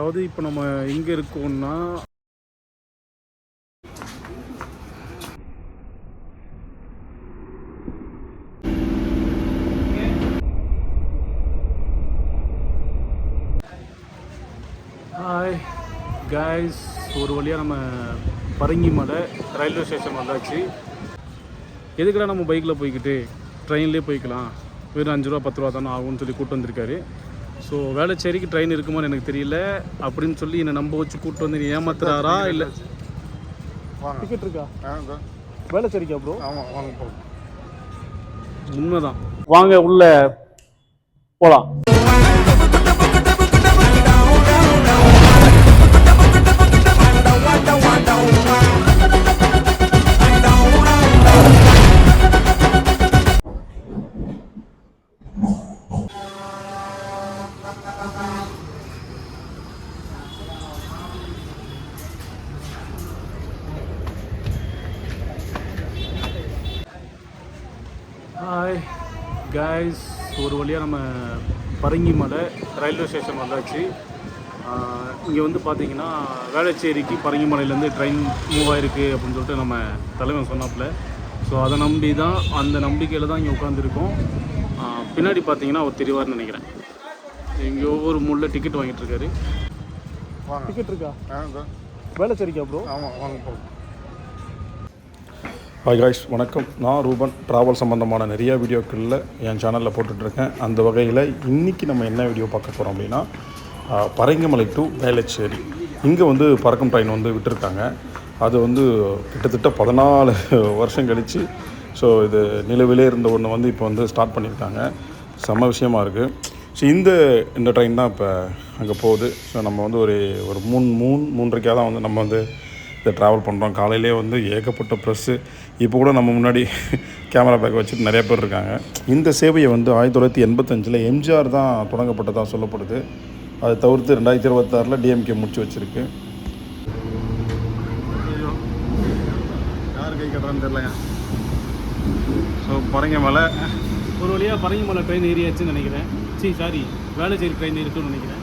அதாவது இப்போ நம்ம எங்கே இருக்கோம்னா ஹாய் கைஸ், ஒரு வழியாக நம்ம பரங்கிமலை ரயில்வே ஸ்டேஷன் வந்தாச்சு. எதுக்குடா நம்ம பைக்கில் போய்கிட்டு ட்ரெயின்லேயே போய்க்கலாம், வெறும் 5 ரூபா 10 ரூபா தானே ஆகும்னு சொல்லி கூப்பிட்டு வந்திருக்காரு. ஸோ வேளச்சேரிக்கு ட்ரெயின் இருக்குமான்னு எனக்கு தெரியல அப்படின்னு சொல்லி என்னை நம்ப வச்சு கூப்பிட்டு வந்து ஏமாத்துறாரா இல்லை டிக்கெட் இருக்கா வேளச்சேரிக்கா ப்ரோ? ஆமாம் வாங்க போகலாம். உண்மைதான், வாங்க உள்ள போகலாம். ஹாய் கைஸ், ஒரு வழியாக நம்ம பரங்கிமலை ரயில்வே ஸ்டேஷன் வந்தாச்சு. இங்கே வந்து பார்த்தீங்கன்னா வேளச்சேரிக்கு பரங்கிமலையிலேருந்து ட்ரெயின் மூவ் ஆகிருக்கு அப்படின்னு சொல்லிட்டு நம்ம தலைவன் சொன்னாப்புல. ஸோ அதை நம்பி தான், அந்த நம்பிக்கையில் தான் இங்கே உட்காந்துருக்கோம். பின்னாடி பார்த்தீங்கன்னா அவர் தெரிவார்னு நினைக்கிறேன். இங்கே ஒவ்வொரு மூலில் டிக்கெட் வாங்கிட்டுருக்காரு. டிக்கெட் இருக்கா வேளச்சேரிக்கா ப்ரோ? ஆமாம் வாங்க போகலாம். ஹாய் காய்ஸ், வணக்கம். நான் ரூபன். ட்ராவல் சம்மந்தமான நிறையா வீடியோக்களில் என் சேனலில் போட்டுட்ருக்கேன். அந்த வகையில் இன்றைக்கி நம்ம என்ன வீடியோ பார்க்க போகிறோம் அப்படின்னா, பரங்கிமலை டு வேளச்சேரி. இங்கே வந்து பறக்கும் ட்ரெயின் வந்து விட்டுருக்காங்க. அது வந்து கிட்டத்தட்ட 14 வருஷம் கழித்து ஸோ இது நிலவிலே இருந்த ஒன்று வந்து இப்போ வந்து ஸ்டார்ட் பண்ணியிருக்காங்க. செம்ம விஷயமா இருக்குது. ஸோ இந்த ட்ரெயின் தான் இப்போ அங்கே போகுது. ஸோ நம்ம வந்து ஒரு 3:30 தான் வந்து நம்ம வந்து இதை ட்ராவல் பண்ணுறோம். காலையிலே வந்து ஏகப்பட்ட ப்ரெஸ்ஸு, இப்போ கூட நம்ம முன்னாடி கேமரா பேக் வச்சுட்டு நிறைய பேர் இருக்காங்க. இந்த சேவையை வந்து 1985 எம்ஜிஆர் தான் தொடங்கப்பட்டதாக சொல்லப்படுது. அதை தவிர்த்து 2026 டிஎம்கே முடிச்சு வச்சுருக்கு. யார் கை கட்டுறான்னு தெரியலங்க. ஸோ பரங்கிமலை ஒரு வழியாக பரங்கிமலை ட்ரெயின் ஏறியாச்சுன்னு நினைக்கிறேன். சாரி, வேளச்சேரி ட்ரெயின் இருக்குன்னு நினைக்கிறேன்.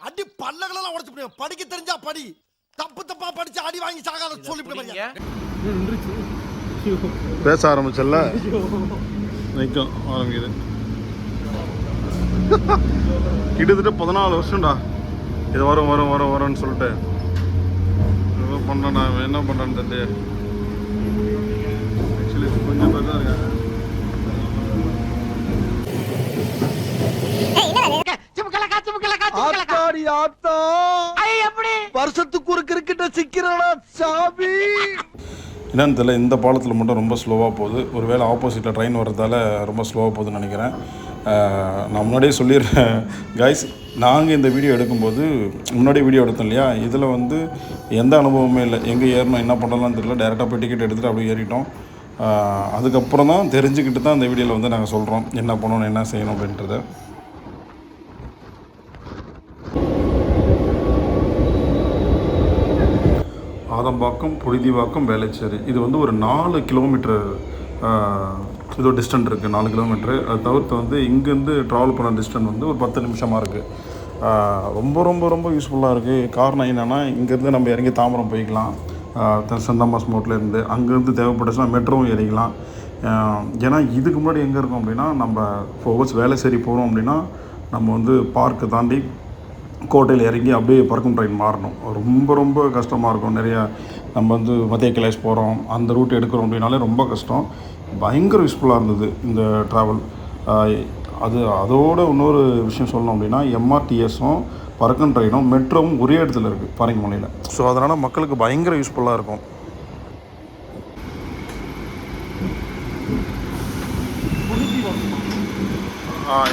அடி பல்லகளெல்லாம் உடைச்சு போடுவேன். படிக்க தெரிஞ்சா படி, தப்பா படிச்சு அடி வாங்கி சாகாத சொல்லிவிடுங்க. பேச ஆரம்பிச்சல நிற்கும் ஆரம்பிக்குது. கிட்டத்தட்ட 14 வருஷம்டா இது வரும்னு சொல்லிட்டு ஏதோ பண்ணுறேன். நான் என்ன பண்ணுறேன்னு தெரியல. ஆக்சுவலி கொஞ்சம் பேர் தான் இருக்காங்க. வருஷத்துக்கு ஒரு கிரிக்கெட்ட சிக்கிறடா சாமி. என்னன்னு தெரியல, இந்த பாலத்தில் மட்டும் ரொம்ப ஸ்லோவாக போகுது. ஒருவேளை ஆப்போசிட்டில் ட்ரெயின் வர்றதால ரொம்ப ஸ்லோவாக போகுதுன்னு நினைக்கிறேன். நான் முன்னாடியே சொல்லிடுறேன் கைஸ், நாங்கள் இந்த வீடியோ எடுக்கும்போது முன்னாடியே வீடியோ எடுத்தோம் இல்லையா, இதில் வந்து எந்த அனுபவமே இல்லை. எங்கே ஏறணும் என்ன பண்ணலாம்னு தெரியல. டேரெக்டாக போய் டிக்கெட் எடுத்துகிட்டு அப்படியே ஏறிட்டோம். அதுக்கப்புறம் தான் தெரிஞ்சுக்கிட்டு தான் இந்த வீடியோவில் வந்து நாங்கள் சொல்கிறோம் என்ன பண்ணணும் என்ன செய்யணும் அப்படின்றத. ஆதம்பாக்கம், புழுதிவாக்கம், வேளச்சேரி, இது வந்து ஒரு 4 கிலோமீட்டர் இதோ டிஸ்டன்ட் இருக்குது. 4 கிலோமீட்ரு. அதை தவிர்த்து வந்து இங்கேருந்து ட்ராவல் பண்ண டிஸ்டன்ஸ் வந்து ஒரு 10 நிமிஷமாக இருக்குது. ரொம்ப ரொம்ப ரொம்ப யூஸ்ஃபுல்லாக இருக்குது. காரணம் என்னென்னா, இங்கேருந்து நம்ம இறங்கி தாம்பரம் போய்க்கலாம். செந்தமாஸ் மோட்லேருந்து அங்கேருந்து தேவைப்பட்டுச்சுன்னா மெட்ரோவும் ஏறிக்கலாம். ஏன்னா இதுக்கு முன்னாடி எங்கே இருக்கோம் அப்படின்னா, நம்ம ஃபோர்ஸ் வேளச்சேரி போகிறோம் அப்படின்னா நம்ம வந்து பார்க்கை தாண்டி கோட்டையில் இறங்கி அப்படியே பறக்கும் ட்ரெயின் மாறணும். ரொம்ப ரொம்ப கஷ்டமாக இருக்கும். நிறையா நம்ம வந்து மத்திய கிளாஸ் போகிறோம், அந்த ரூட் எடுக்கிறோம் அப்படின்னாலே ரொம்ப கஷ்டம். பயங்கர யூஸ்ஃபுல்லாக இருந்தது இந்த ட்ராவல். அதோட இன்னொரு விஷயம் சொல்லணும் அப்படின்னா, எம்ஆர்டிஎஸும் பறக்கும் ட்ரெயினும் மெட்ரோவும் ஒரே இடத்துல இருக்குது பரங்கிமலையில். ஸோ அதனால் மக்களுக்கு பயங்கர யூஸ்ஃபுல்லாக இருக்கும்.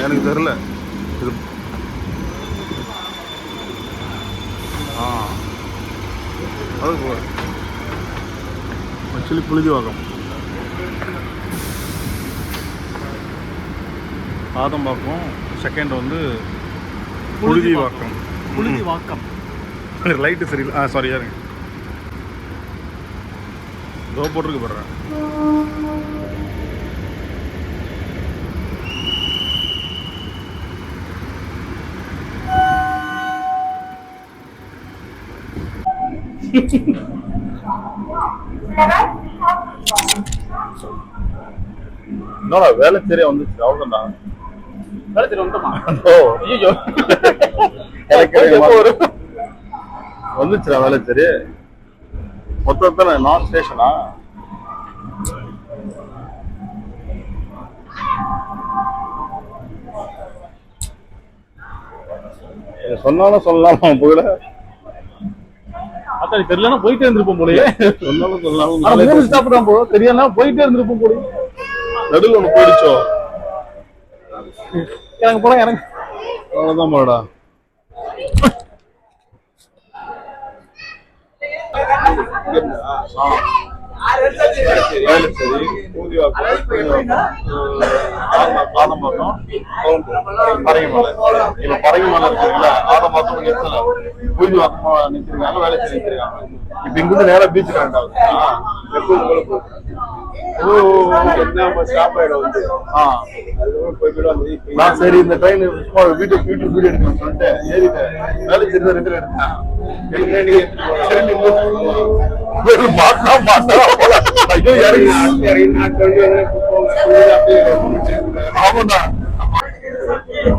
எனக்கு தெரில இது. அது ஆக்சுவலி புழுதிவாக்கம், ஆதம்பாக்கம், செகண்ட் வந்து புழுதிவாக்கம். லைட்டு சரியில்லை. சாரி யாருங்க இதோ போட்டிருக்கு போடுறேன். என்னடா வேலை சரியா வந்துச்சு அவ்வளவுதான். வேலை சரி வந்துட்டோமா? ஓ ஐயோ வந்துச்சுடா வேலை சரி. மொத்தத்துல நார்த் ஸ்டேஷனா? சொன்னாலும் சொல்லலாம் போகல. அத்தனை தெரியலன்னா போயிட்டே இருந்திருப்போம் போலயே. சொன்னாலும் சொல்லலாம். ஆனா 3 ஸ்டாப் தான் போகும், தெரியலன்னா போயிட்டே இருந்திருப்போம் போலயே. நடுவில் ஒண்ணு போயிடுச்சோ? எனக்கு போலாம் எனக்கு. அவ்வளவுதான் போடா. வேலை சரி, பூதிவாக்கம், ஆதம்பாக்கம், பரங்கிமலை. இப்ப பரங்கிமலை இருக்குங்களா, ஆதம்பாக்கம் நிறுத்தல, பூதிவாக்கமா நிறுத்திருக்காங்க, வேலை சரி நிறுத்திருக்காங்க. இப்ப இங்கிருந்து நேரா பீச்சுக்கு ரெண்டாவது. நான் சரி இந்த ட்ரெயின் வீட்டுக்கு வீடியோ எடுக்கணும்னு சொல்லிட்டு ஏறிட்டேன். வேலை சரி ரெண்டு எடுத்தேன்.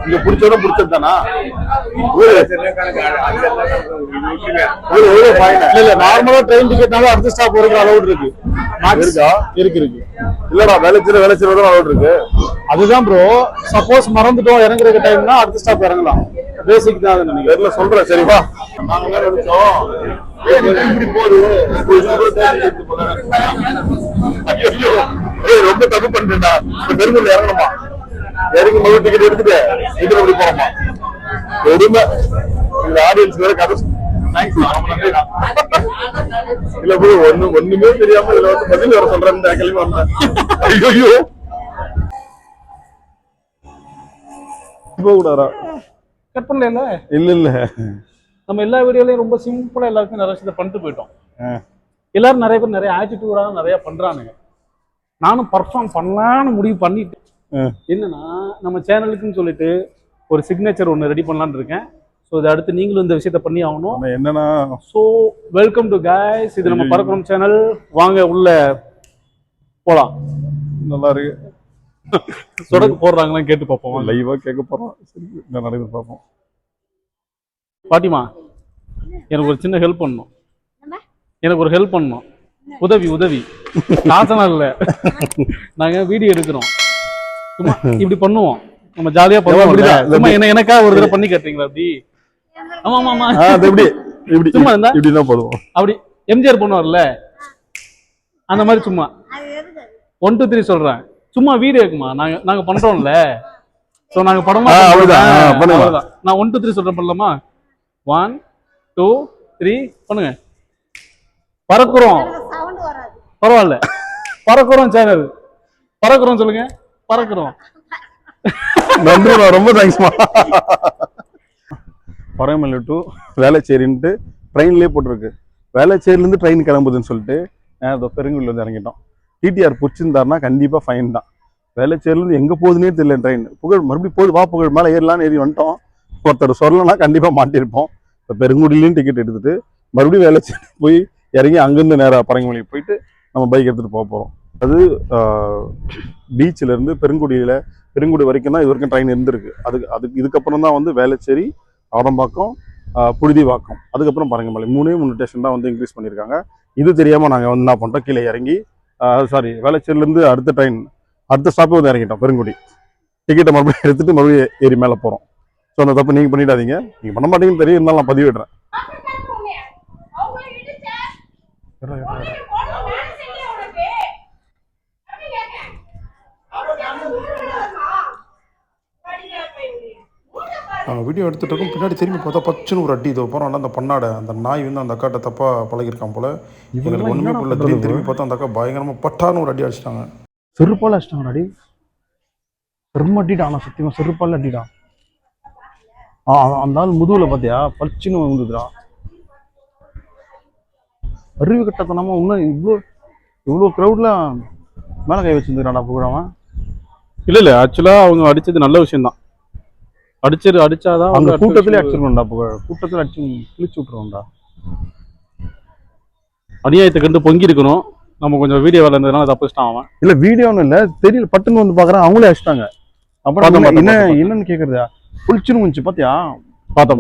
இங்க பிடிச்சோட பிடிச்சதுதானா? இல்ல நார்மலா ட்ரெயின் டிக்கெட்னால அடுத்த ஸ்டாப் வரைக்கும் அலௌட் இருக்கு. இருக்கு இல்லடா வேலைச்சேரி அலௌட் இருக்கு. அதுதான் ப்ரோ, சப்போஸ் மறந்துட்டோம் இறங்குற டைம்னா அடுத்த ஸ்டாப் இறங்கலாம். பேசிக் தான் அதை நினைக்கிறேன். சொல்றேன் சரிப்பா. நாங்க நினைச்சோம் இப்படி போகுது, ரொம்ப தப்பு பண்ணிட்டேன்டா. பெருங்குள்ள இறங்கணுமா? இறங்கி முதல் டிக்கெட் எடுத்துட்டு இதுல எப்படி போறோமா? எதுவுமே இந்த ஆடியன்ஸ் வேற கதை இல்ல போய் ஒண்ணுமே தெரியாம இதுல வந்து பதில் வர சொல்றேன். கிளம்பி வந்தேன். ஐயோ கூடாரா கட் பண்ணல. இல்ல நம்ம எல்லா வீடியோலயும் ரொம்ப சிம்பிளா எல்லாருக்கும் நிறைய விஷயத்தை பண்ணிட்டு போயிட்டோம். எல்லாரும் நிறைய பேர் நிறைய ஆட்டிடியூடா நிறைய பண்றானுங்க. நானும் பர்ஃபார்ம் பண்ணலான்னு முடிவு பண்ணிட்டு என்னன்னா நம்ம சேனலுக்குன்னு சொல்லிட்டு ஒரு சிக்னேச்சர் ஒன்று ரெடி பண்ணலான்னு இருக்கேன். ஸோ இதை அடுத்து நீங்களும் இந்த விஷயத்த பண்ணி ஆகணும். என்னன்னா ஸோ வெல்கம் டு கைஸ், இது நம்ம பறக்கணும் சேனல். வாங்க உள்ள போலாம். நல்லா இருக்கு. சொடக்கு போடுறாங்களான்னு கேட்டு பார்ப்போம். லைவா கேட்க போறோம். என்ன நடக்குது பார்ப்போம். பாட்டிமா, எனக்கு ஒரு சின்ன ஹெல்ப் பண்ணணும். எனக்கு ஒரு ஹெல்ப் பண்ணணும். உதவி காசனா இல்ல, நாங்க வீடியோ எடுக்கிறோம். சும்மா இப்படி பண்ணுவோம், நம்ம ஜாலியா பண்ணுவோம். எனக்காக ஒரு தடவை பண்ணி கேட்டீங்களா? அப்படி ஆமா சும்மா இருந்தா இப்படிதான் போடுவோம். அப்படி எம்ஜிஆர் பண்ணுவார்ல அந்த மாதிரி சும்மா 1 2 3 சொல்றேன். சும்மா வீடியோ இருக்குமா, நாங்க பண்றோம்ல. சோ நாங்க படமா அவ்வளவுதான். நான் 1 2 3 சொல்றேன், பண்ணலாமா? 1 2 3 பண்ணுங்க. பறக்குறோம், பரவாயில்ல. பறக்குறோம் சேனல், பறக்குறோம் சொல்லுங்க. பறக்குறோம். நன்றி, ரொம்ப தேங்க்ஸ்மா. பரமலை டு வேலைச்சேரின்ட்டு ட்ரெயின்லேயே போட்டிருக்கு. வேலைச்சேரியிலேருந்து ட்ரெயின் கிளம்புதுன்னு சொல்லிட்டு பெருங்குடியில் வந்து இறங்கிட்டோம். டிடிஆர் பிடிச்சிருந்தாருன்னா கண்டிப்பாக ஃபைன் தான். வேலைச்சேரியிலேருந்து எங்கே போகுதுன்னே தெரியல ட்ரெயின். புகழ் மறுபடியும் போகுது, வா புகழ் மேலே ஏறலான்னு ஏறி வந்துட்டோம். ஒருத்தர் சொல்லலைன்னா கண்டிப்பாக மாட்டியிருப்போம். இப்போ பெருங்குடியிலையும் டிக்கெட் எடுத்துட்டு மறுபடியும் வேலைச்சேரி போய் இறங்கி அங்கேருந்து நேராக பரங்கிமலைக்கு போயிட்டு நம்ம பைக் எடுத்துகிட்டு போக போகிறோம். அது பீச்சிலேருந்து பெருங்குடி வரைக்கும் தான் இது வரைக்கும் ட்ரெயின் இருந்திருக்கு. அதுக்கு இதுக்கப்புறம் தான் வந்து வேலைச்சேரி, ஆதம்பாக்கம், புழுதிவாக்கம், அதுக்கப்புறம் பரங்கிமலை 3 ஸ்டேஷன் தான் வந்து இன்க்ரீஸ் பண்ணியிருக்காங்க. இது தெரியாமல் நாங்கள் வந்து என்ன பண்ணுறோம், கீழே இறங்கி வேலைச்சேரியிலேருந்து அடுத்த ஸ்டாப்பே வந்து இறங்கிட்டோம் பெருங்குடி. டிக்கெட்டை மறுபடியும் எடுத்துகிட்டு மறுபடியும் ஏறி மேலே போகிறோம். ஸோ அந்த தப்பு நீங்கள் பண்ணிடாதீங்க. நீங்கள் பண்ண மாட்டீங்கன்னு தெரியும், இருந்தாலும் நான் பதிவிடுறேன். வீடியோ எடுத்துகிட்டு இருக்கும். பின்னாடி திரும்பி பார்த்தா பச்சுன்னு ஒரு அடி. இதோ போகிறோம். அந்த பண்ணாடை அந்த நாய் வந்து அந்த அக்காட்ட தப்பாக பழகிருக்கான் போல. இவங்களுக்கு ஒன்றுமே போடல. திடீர்னு திரும்பி பார்த்தா அந்த அக்கா பயங்கரமாக பட்டான்னு ஒரு அடி அடிச்சிட்டாங்க. செருப்பால் அடிச்சிட்டாங்க. அடி செரும அடிட்டான். சத்தியமாக செருப்பால் அடிட்டான். அந்த ஆள் முதுகில் பார்த்தியா பச்சுன்னு வந்துதுடா. அறிவு கட்டத்தனமா இன்னும் இவ்வளோ க்ரௌட்ல மேலே கை வச்சுருந்துக்கிறான்டா புகழாமன். இல்லை ஆக்சுவலாக அவங்க அடித்தது நல்ல விஷயம்தான். அடிச்சாதான் அந்த கூட்டத்திலே அடிச்சிருக்கோம்டா. கூட்டத்தில் அடிச்சு கிழிச்சு விட்டுருவோம்டா. அநியாயத்தை கண்டு பொங்கி இருக்கணும். நம்ம கொஞ்சம் வீடியோ வேலை இருந்ததுனால தப்பிச்சிட்டான் அவன். இல்ல வீடியோன்னு இல்ல, தெரியல, பட்டுன்னு வந்து பாக்குறேன் அவங்களே அடிச்சிட்டாங்க. அப்புறம் என்னன்னு கேக்குறதா, புளிச்சுன்னு வந்துச்சு பாத்தியா? பார்த்தேன்.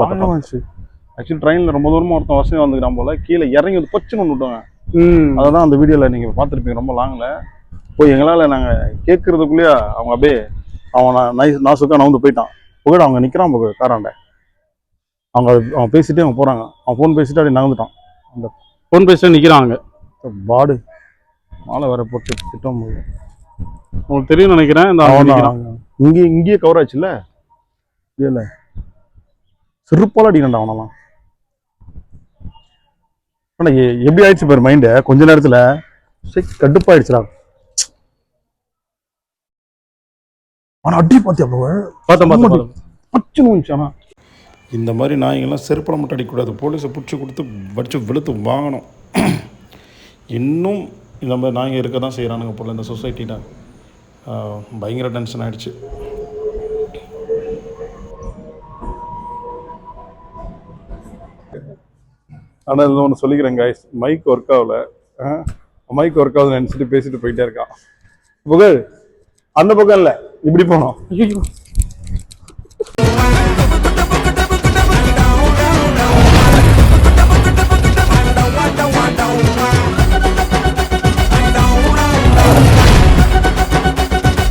ஆக்சுவலி ட்ரெயின்ல ரொம்ப தூரமா ஒருத்தன் வசதி வந்துக்கிறான் போல, கீழே இறங்கி வந்து பொச்சுன்னு ஒன்று விட்டாங்க. அததான் அந்த வீடியோல நீங்க பாத்துருப்பீங்க, ரொம்ப லாங்ல போய் எங்களால நாங்க கேட்கறதுக்குள்ளேயே அவங்க அப்படியே நான் சுக்கா நவுந்து போயிட்டான். புகழ் அவங்க நிக்கிறான் புகழ் காராண்ட. அவன் பேசிட்டே அவங்க போறாங்க. அவன் ஃபோன் பேசிட்டு அப்படியே நகர்ந்துட்டான். அந்த ஃபோன் பேசிட்டு நிக்கிறாங்க. பாடு மாலை வர போட்டு திட்டம் உங்களுக்கு தெரியும் நினைக்கிறேன். இந்த இங்கேயே கவர் ஆச்சுல்ல, இல்ல சிறுப்பால அடிக்கண்டா அவனெல்லாம். ஆனா எப்படி ஆயிடுச்சு பாரு மைண்டு, கொஞ்ச நேரத்துல கடுப்பாயிடுச்சுடா. ஆனா அடி பாத்தியா பச்சுன்னு. ஆனா இந்த மாதிரி நாய்ங்கள்லாம் செருப்பட மட்டும் அடிக்கக்கூடாது, போலீஸை பிடிச்சி கொடுத்து வச்சு வெளுத்து வாங்கணும். இன்னும் இந்த மாதிரி நாய்ங்க இருக்க தான் செய்கிறானுங்க போல் இந்த சொசைட்டியில். பயங்கர டென்ஷன் ஆகிடுச்சு. ஆனால் இது ஒன்று சொல்லிக்கிறேன் கைஸ், மைக் ஒர்க் ஆகல. மைக் ஒர்க் ஆகுதுன்னு நினச்சிட்டு பேசிட்டு போயிட்டே இருக்கான். புகழ் அந்த பக்கம் இல்லை, இப்படி போனோம்.